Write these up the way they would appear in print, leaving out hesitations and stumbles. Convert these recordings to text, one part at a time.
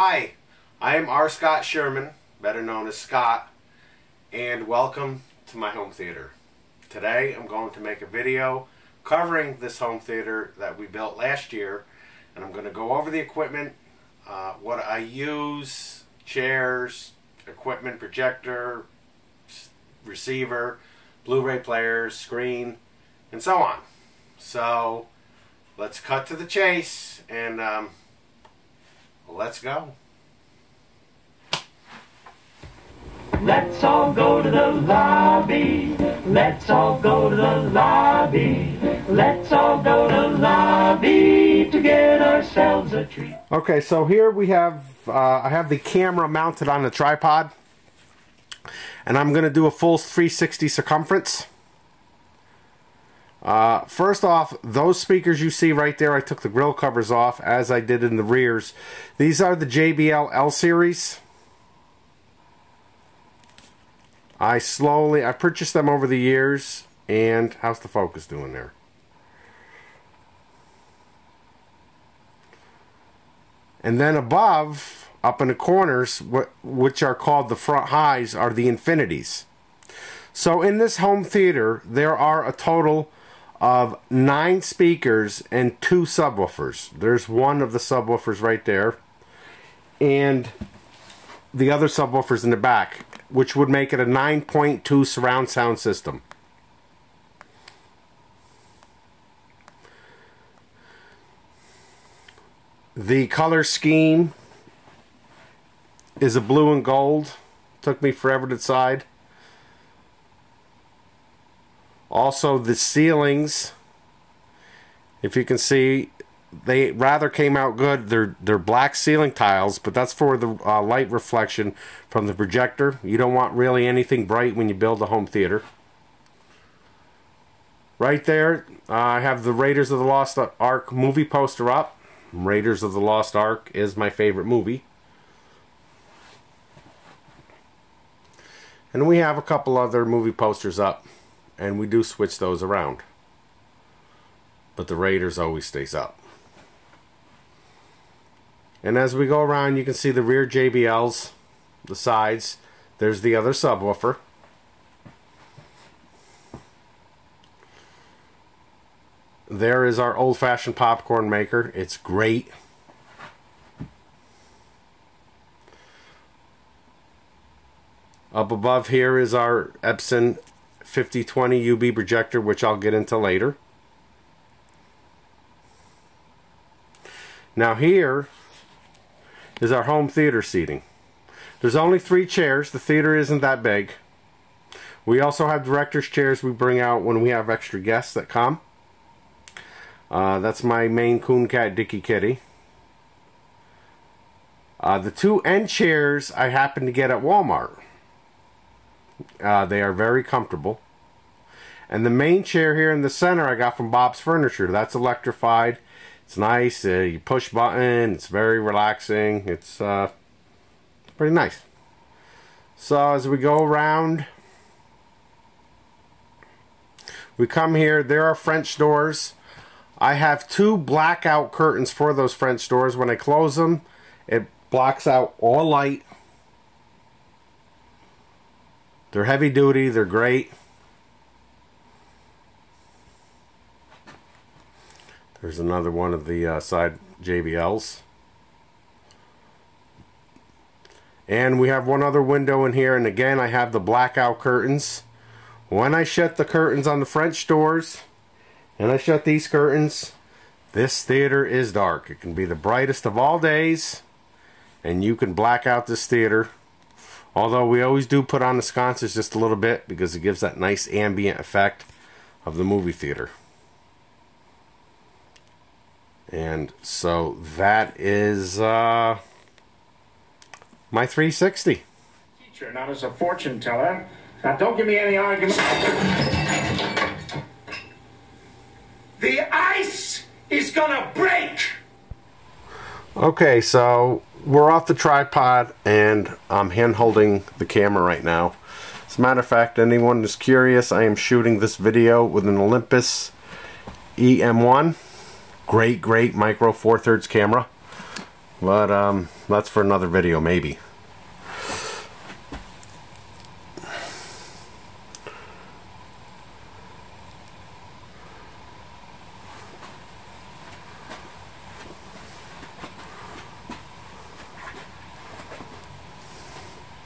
Hi, I am R. Scott Sherman, better known as Scott, and welcome to my home theater. Today I'm going to make a video covering this home theater that we built last year, and I'm going to go over the equipment, what I use, chairs, equipment, projector, receiver, Blu-ray players, screen, and so on. So let's cut to the chase and let's go. Let's all go to the lobby. Let's all go to the lobby. Let's all go to the lobby to get ourselves a treat. Okay, so here we have, I have the camera mounted on the tripod. And I'm going to do a full 360 circumference. First off, those speakers you see right there, I took the grill covers off as I did in the rears. These are the JBL L series. I purchased them over the years, and how's the focus doing there? And then above, up in the corners, which are called the front highs, are the infinities. So in this home theater, there are a total of 9 speakers and 2 subwoofers. There's one of the subwoofers right there, and the other subwoofers in the back, which would make it a 9.2 surround sound system. The color scheme is a blue and gold. Took me forever to decide. Also, the ceilings, if you can see, they rather came out good. They're black ceiling tiles, but that's for the light reflection from the projector. You don't want really anything bright when you build a home theater. Right there, I have the Raiders of the Lost Ark movie poster up. Raiders of the Lost Ark is my favorite movie. And we have a couple other movie posters up, and we do switch those around. But the Raiders always stays up. And as we go around, you can see the rear JBLs, the sides. There's the other subwoofer. There is our old-fashioned popcorn maker. It's great. Up above here is our Epson 5020 UB projector, which I'll get into later. Now here is our home theater seating. There's only 3 chairs. The theater isn't that big. We also have director's chairs we bring out when we have extra guests that come. That's my Maine Coon cat, Dickie Kitty. The 2 end chairs I happened to get at Walmart. They are very comfortable. And the main chair here in the center I got from Bob's Furniture. That's electrified. It's nice. You push button. It's very relaxing. It's pretty nice. So as we go around, we come here. There are French doors. I have 2 blackout curtains for those French doors. When I close them, it blocks out all light. They're heavy duty. They're great. There's another one of the side JBLs. And we have one other window in here, and again I have the blackout curtains. When I shut the curtains on the French doors, and I shut these curtains, this theater is dark. It can be the brightest of all days, and you can black out this theater. Although we always do put on the sconces just a little bit, because it gives that nice ambient effect of the movie theater. And so that is my 360. Teacher, not as a fortune teller. Now don't give me any argument. The ice is gonna break! Okay, so we're off the tripod, and I'm hand holding the camera right now. As a matter of fact, anyone who's curious, I am shooting this video with an Olympus EM1. Great micro 4/3 camera. But that's for another video maybe.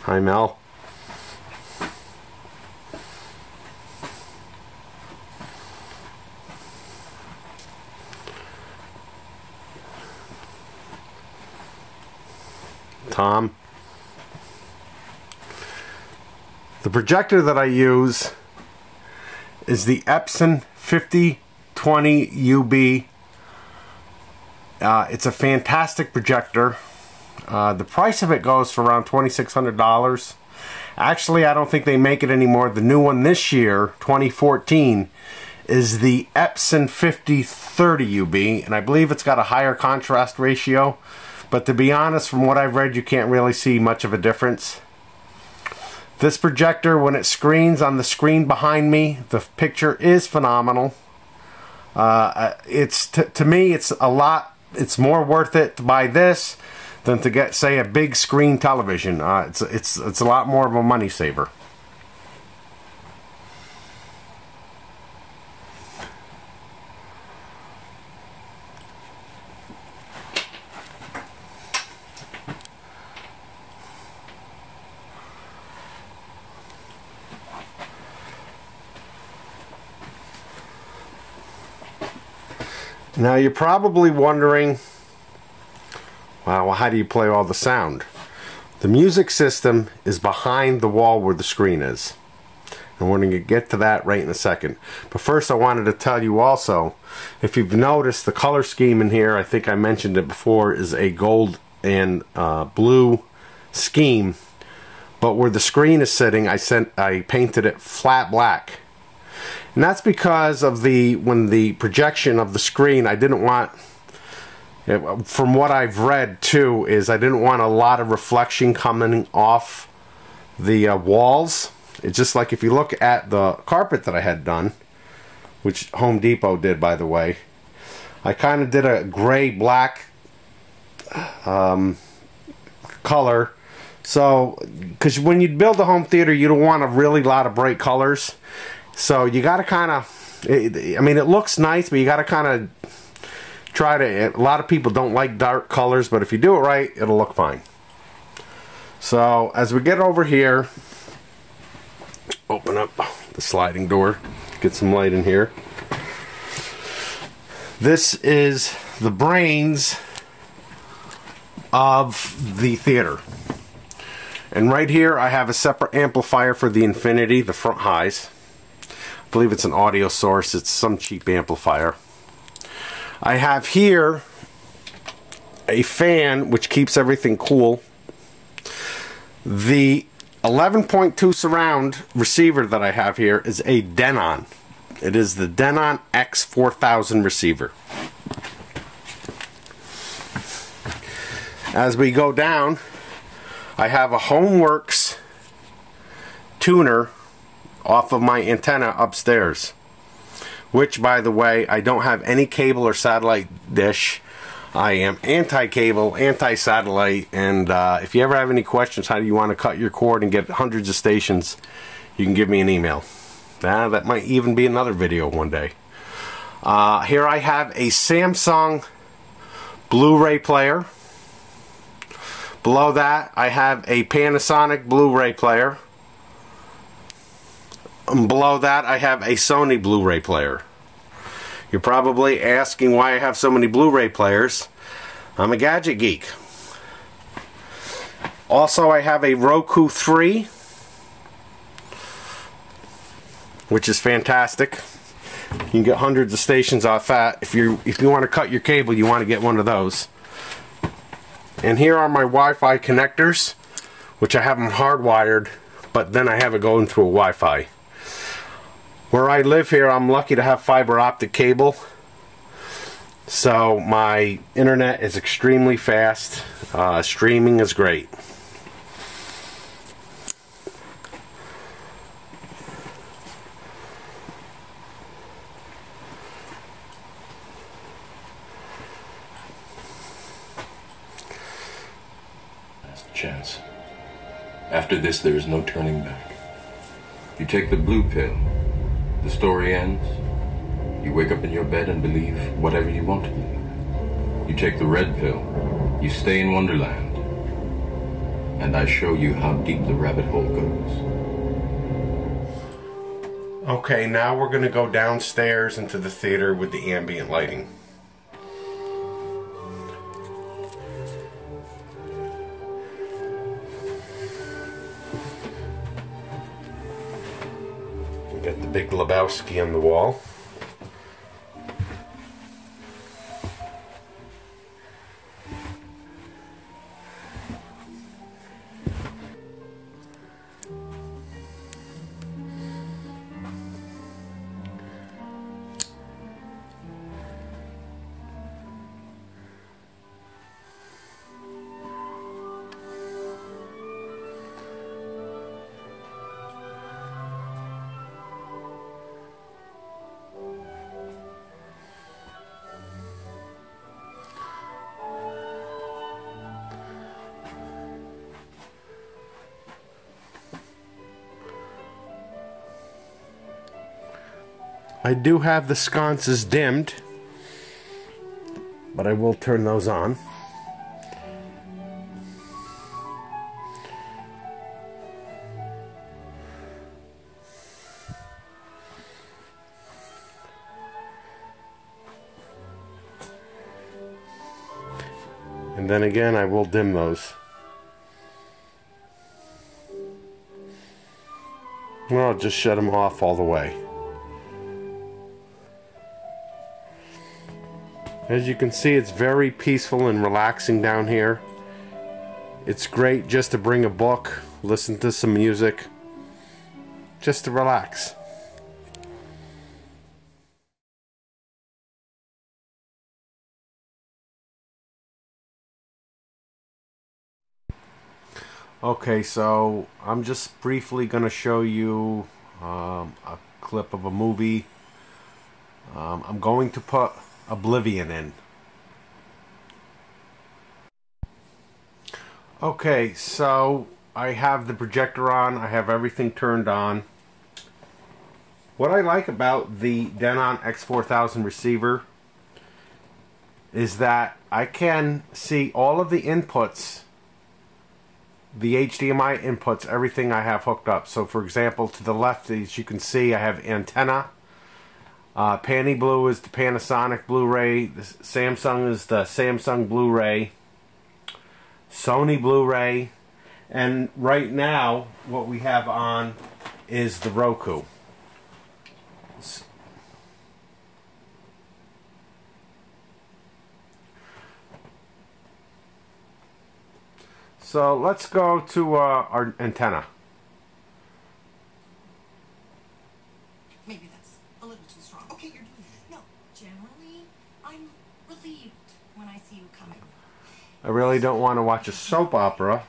Hi, Mel. Tom. The projector that I use is the Epson 5020 UB. It's a fantastic projector. The price of it goes for around $2,600. Actually, I don't think they make it anymore. The new one this year, 2014, is the Epson 5030 UB, and I believe it's got a higher contrast ratio. But to be honest, from what I've read, you can't really see much of a difference. This projector, when it screens on the screen behind me, the picture is phenomenal. To me, it's more worth it to buy this than to get, say, a big screen television. It's a lot more of a money saver. Now you're probably wondering, wow, how do you play all the sound? The music system is behind the wall where the screen is. And we're going to get to that right in a second. But first I wanted to tell you also, if you've noticed the color scheme in here, I think I mentioned it before, is a gold and blue scheme. But where the screen is sitting, I painted it flat black. And that's because of when the projection of the screen, I didn't want, from what I've read too, is I didn't want a lot of reflection coming off the walls. It's just like if you look at the carpet that I had done, which Home Depot did, by the way, I kind of did a gray black color. So, because when you build a home theater, you don't want a really lot of bright colors. So you got to kind of, I mean, it looks nice, but you got to kind of try to, a lot of people don't like dark colors, but if you do it right, it'll look fine. So as we get over here, open up the sliding door, get some light in here. This is the brains of the theater. And right here I have a separate amplifier for the Infinity, the front highs. I believe it's an audio source. It's some cheap amplifier. I have here a fan which keeps everything cool. The 11.2 surround receiver that I have here is a Denon. It is the Denon X4000 receiver. As we go down, I have a Homeworks tuner off of my antenna upstairs, which, by the way, I don't have any cable or satellite dish. I am anti-cable, anti-satellite, and if you ever have any questions how do you want to cut your cord and get hundreds of stations, you can give me an email. That might even be another video one day. Here I have a Samsung Blu-ray player. Below that I have a Panasonic Blu-ray player. Below that I have a Sony Blu-ray player. You're probably asking why I have so many Blu-ray players. I'm a gadget geek. Also, I have a Roku 3, which is fantastic. You can get hundreds of stations off that. If you want to cut your cable, you want to get one of those. And here are my Wi-Fi connectors, which I have them hardwired, but then I have it going through a Wi-Fi. Where I live here, I'm lucky to have fiber optic cable, so my internet is extremely fast. Streaming is great. chance. After this, there is no turning back. You take the blue pill, the story ends. You wake up in your bed and believe whatever you want to believe. You take the red pill, you stay in Wonderland, and I show you how deep the rabbit hole goes. Okay, now we're going to go downstairs into the theater with the ambient lighting. We got the big Lebowski on the wall. I do have the sconces dimmed, but I will turn those on. And then again, I will dim those. And I'll just shut them off all the way. As you can see, it's very peaceful and relaxing down here. It's great just to bring a book, listen to some music, just to relax. Okay, so I'm just briefly going to show you a clip of a movie. I'm going to put Oblivion in. Okay, so I have the projector on. I have everything turned on. What I like about the Denon X4000 receiver is that I can see all of the inputs, the HDMI inputs, everything I have hooked up. So for example, to the left, as you can see, I have antenna. Panny Blue is the Panasonic Blu-ray. Samsung is the Samsung Blu-ray. Sony Blu-ray. And right now, what we have on is the Roku. So let's go to our antenna. Maybe that's a little too strong. Okay, you're doing it. No, generally, I'm relieved when I see you coming. I really don't want to watch a soap opera,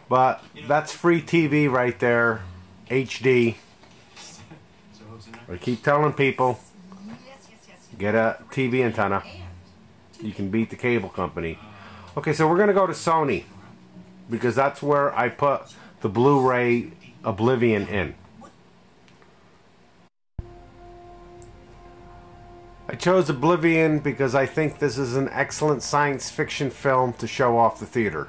but that's free TV right there, HD. I keep telling people, get a TV antenna. You can beat the cable company. Okay, so we're going to go to Sony, because that's where I put the Blu-ray Oblivion in. I chose Oblivion because I think this is an excellent science fiction film to show off the theater.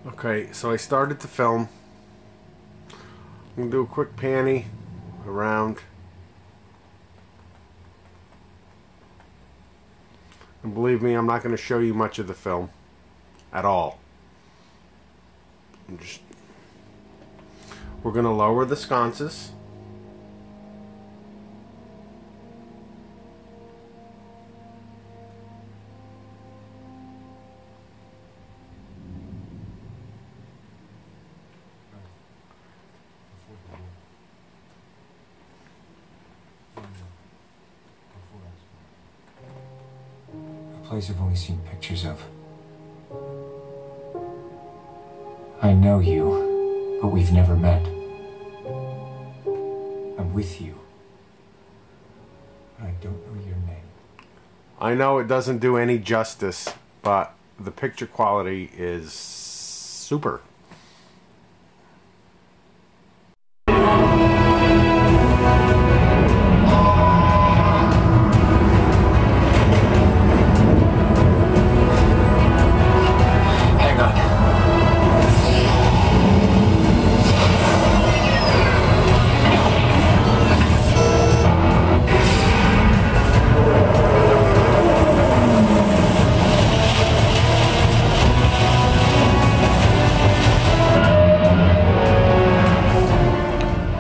Okay, so I started the film. I'm going to do a quick panny around. And believe me, I'm not going to show you much of the film at all. We're going to lower the sconces. A place I've only seen pictures of. I know you, but we've never met. I'm with you, but I don't know your name. I know it doesn't do any justice, but the picture quality is super. Hang on.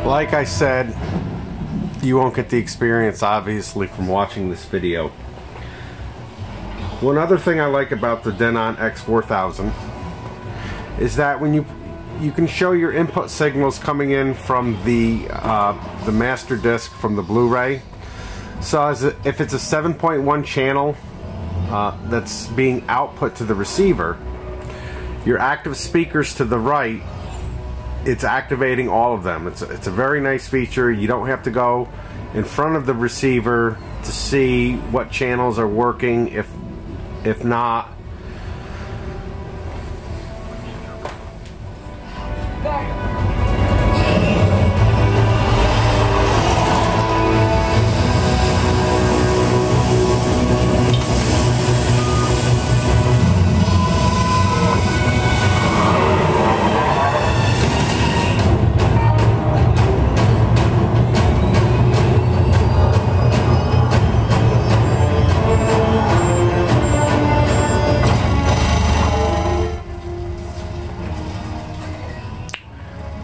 Like I said, you won't get the experience, obviously, from watching this video. One other thing I like about the Denon X4000 is that when you can show your input signals coming in from the master disc from the Blu-ray. So if it's a 7.1 channel that's being output to the receiver, your active speakers to the right, it's activating all of them. It's a very nice feature. You don't have to go in front of the receiver to see what channels are working, if not.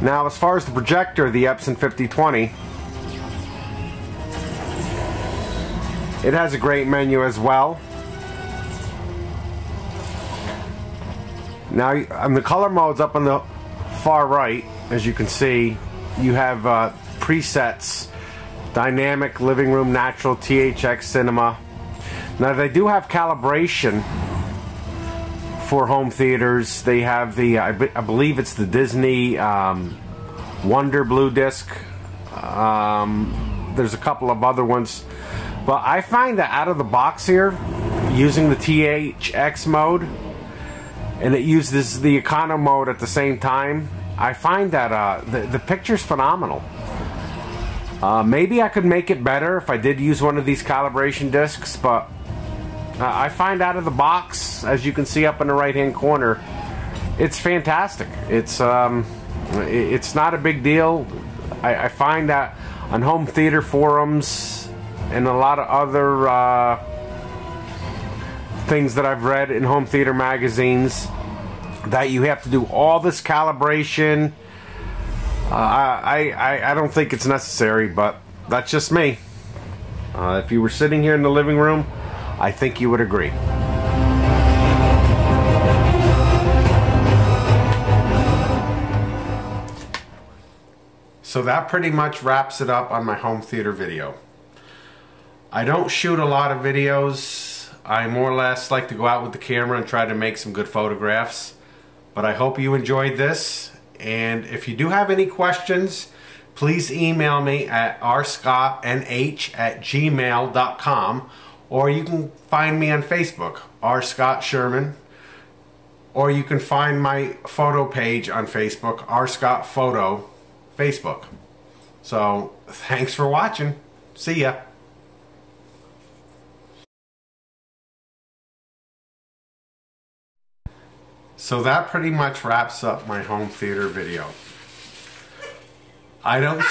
Now, as far as the projector, the Epson 5020, it has a great menu as well. Now, on the color modes up on the far right, as you can see, you have presets: dynamic, living room, natural, THX, cinema. Now, they do have calibration for home theaters. They have the, I believe it's the Disney Wonder Blue disc. There's a couple of other ones, but I find that out of the box here, using the THX mode, and it uses the econo mode at the same time, I find that the picture's phenomenal. Maybe I could make it better if I did use one of these calibration discs, but I find out of the box, as you can see up in the right hand corner, it's fantastic. It's not a big deal. I find that on home theater forums and a lot of other things that I've read in home theater magazines, that you have to do all this calibration. I don't think it's necessary, but that's just me. If you were sitting here in the living room, I think you would agree. So that pretty much wraps it up on my home theater video. I don't shoot a lot of videos. I more or less like to go out with the camera and try to make some good photographs. But I hope you enjoyed this. And if you do have any questions, please email me at rscottnh@gmail.com, or you can find me on Facebook, R. Scott Sherman, or you can find my photo page on Facebook, R. Scott Photo Facebook. So thanks for watching. See ya. So that pretty much wraps up my home theater video. I don't